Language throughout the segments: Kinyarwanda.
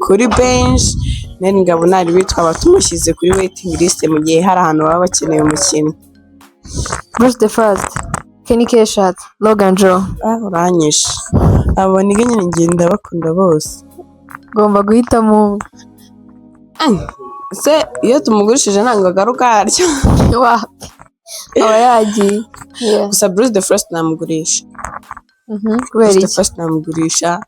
kuri bench nari ngabo nari bitwa batumushyize kuri waiting list mu gihe hari ahantu baba bakeneye umukino. Who's the first? Kenny Keshat, Logan Joe. Uranyishe abo ni nyine ngenda bakunda bose. Ngomba guhitamo se iyo tumugurishije ntabwo agaruka harya. wapi aba yagiye. Gusa Bruce the first namugurisha. Kubera The iki? first namugurisha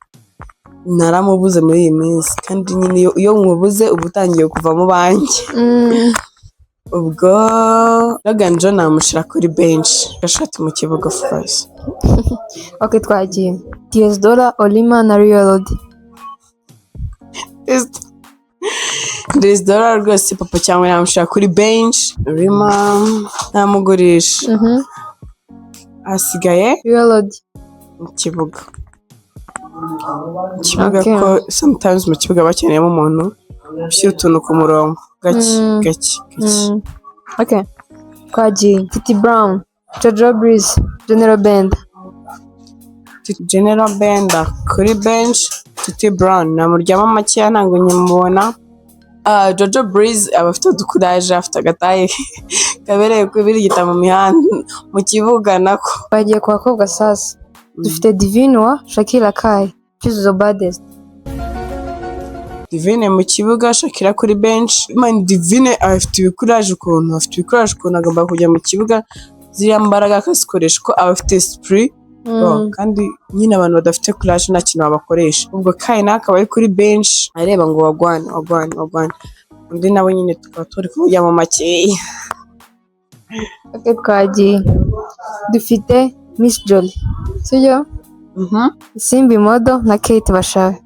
naramubuze muri iyi minsi kandi nyine iyo mubuze uba utangiye kuva mu banki. Ubwo Logan John namushira kuri bench gashati mu kibuga of course. Okay, twagiye. $10 Olima na Real $10 rwose papa cyangwa namushira kuri bench Rima namugurisha. Asigaye Real mu kibuga. Ko sometimes mu kibuga bakeneyemo umuntu ushyira utuntu ku murongo gake. Okay, twagiye. Titi Brown, Jojo Breeze, General Benda kuri bench. Titi Brown namuryamo makeya ntabwo nyamubona. Jojo Breeze aba afite udukuraje, afite agataye kabereye kubirigita mu mihanda mu kibuga nako. Bagiye ku bakobwa sasa. Dufite Divine wa Shakira Kai, Choose the baddest. Divine mu kibuga, Shakira kuri bench. Man, Divine afite ibikuraje ukuntu agomba kujya mu kibuga ziriya mbaraga akazikoresha ko aba afite esprit. Kandi nyine abantu badafite courage nta kintu babakoresha. Ubwo Kai nawe akaba ari kuri bench areba ngo wagwane. Undi nawe nyine tukaba turi kujya mu makeya. Okay, twagiye. Dufite Miss Jolly, sibyo? Simbi Modo na Kate Bashabe.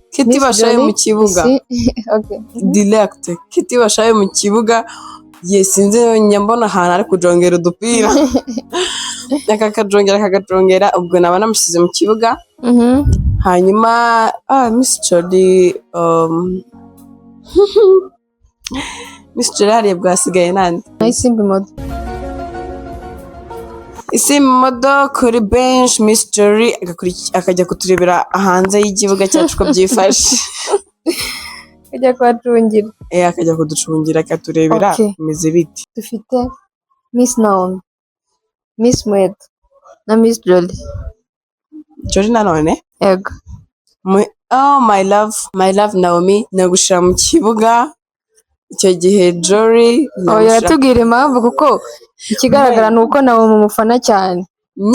Kate Bashabe mu kibuga. Okay. Direct. Kate Bashabe mu kibuga. Sinzi nyambona ahantu ari kujongera udupira. Akakajongera ubwo naba namushyize mu kibuga. Hanyuma Miss Jolly Miss Jolly hariya bwasigaye nande? Simbi Modo kuri bench. Miss Jolly akajya kuturebera hanze y'ikibuga cyacu ko byifashe. Akajya kuducungira. Akajya kuducungira akaturebera bimeze biti. Dufite Miss Naomi, Miss Mwedo na Miss Jolly. Jolly nanone? Yego. My love Naomi nagushira mu kibuga. Icyo gihe Jolly yatubwira impamvu kuko ikigaragara ni uko Naomi umufana cyane.